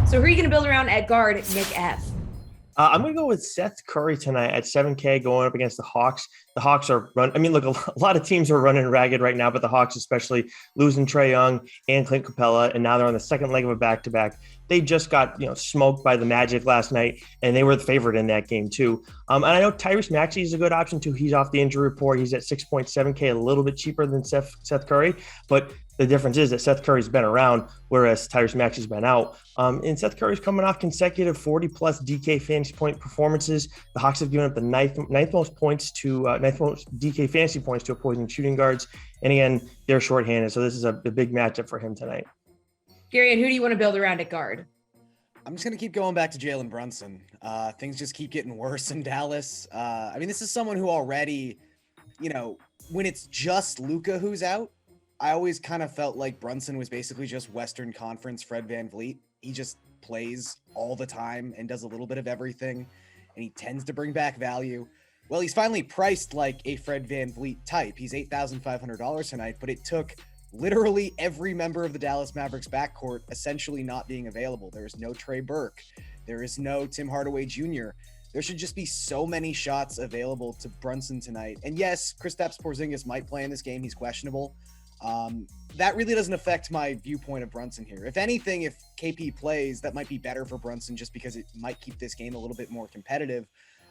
So who are you going to build around at guard, Nick F? I'm going to go with Seth Curry tonight at 7K going up against the Hawks. The Hawks are look, a lot of teams are running ragged right now, but the Hawks especially losing Trae Young and Clint Capella, and now they're on the second leg of a back-to-back. They just got smoked by the Magic last night, and they were the favorite in that game too. And I know Tyrese Maxey is a good option too. He's off the injury report. He's at 6.7K, a little bit cheaper than Seth Curry, but the difference is that Seth Curry's been around, whereas Tyrese Maxey's been out. And Seth Curry's coming off consecutive 40-plus DK fantasy point performances. The Hawks have given up the ninth most DK fantasy points to opposing shooting guards. And again, they're shorthanded, so this is a big matchup for him tonight. Garion, who do you want to build around at guard? I'm just going to keep going back to Jalen Brunson. Things just keep getting worse in Dallas. This is someone who already, when it's just Luka who's out, I always kind of felt like Brunson was basically just Western Conference Fred VanVleet. He just plays all the time and does a little bit of everything, and he tends to bring back value. Well, he's finally priced like a Fred VanVleet type. He's $8,500 tonight, but it took literally every member of the Dallas Mavericks backcourt essentially not being available. There is no Trey Burke. There is no Tim Hardaway Jr. There should just be so many shots available to Brunson tonight. And yes, Kristaps Porzingis might play in this game. He's questionable. That really doesn't affect my viewpoint of Brunson here. If anything, if KP plays, that might be better for Brunson just because it might keep this game a little bit more competitive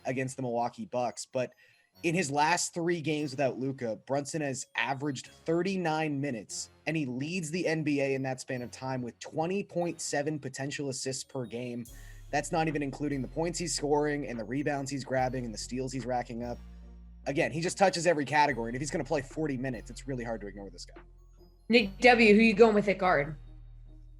against the Milwaukee Bucks. But in his last 3 games without Luka, Brunson has averaged 39 minutes, and he leads the NBA in that span of time with 20.7 potential assists per game. That's not even including the points he's scoring and the rebounds he's grabbing and the steals he's racking up. Again, he just touches every category, and if he's going to play 40 minutes, it's really hard to ignore this guy. Nick W., who you going with at guard?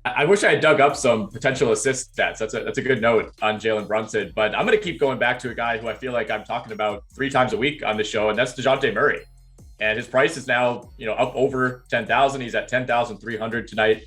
I wish I had dug up some potential assist stats. That's a good note on Jalen Brunson, but I'm going to keep going back to a guy who I feel like I'm talking about 3 times a week on the show, and that's Dejounte Murray. And his price is now, up over 10,000. He's at 10,300 tonight,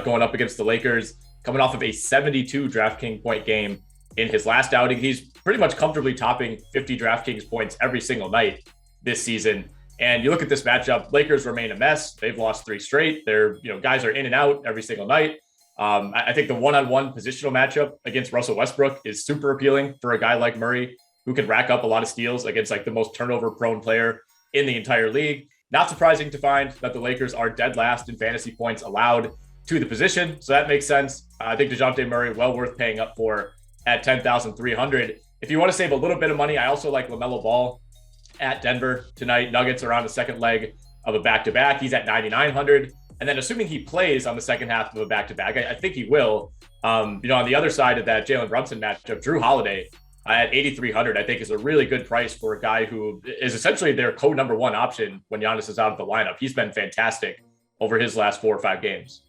going up against the Lakers, coming off of a 72 DraftKings point game in his last outing. He's pretty much comfortably topping 50 DraftKings points every single night this season. And you look at this matchup, Lakers remain a mess. They've lost 3 straight. They're, guys are in and out every single night. I think the one-on-one positional matchup against Russell Westbrook is super appealing for a guy like Murray, who can rack up a lot of steals against like the most turnover-prone player in the entire league. Not surprising to find that the Lakers are dead last in fantasy points allowed to the position. So that makes sense. I think Dejounte Murray, well worth paying up for at 10,300. If you want to save a little bit of money, I also like LaMelo Ball at Denver tonight. Nuggets are on the second leg of a back-to-back. He's at 9,900. And then assuming he plays on the second half of a back-to-back, I think he will. On the other side of that Jalen Brunson matchup, Drew Holiday at 8,300, I think is a really good price for a guy who is essentially their co-number 1 option when Giannis is out of the lineup. He's been fantastic over his last 4 or 5 games.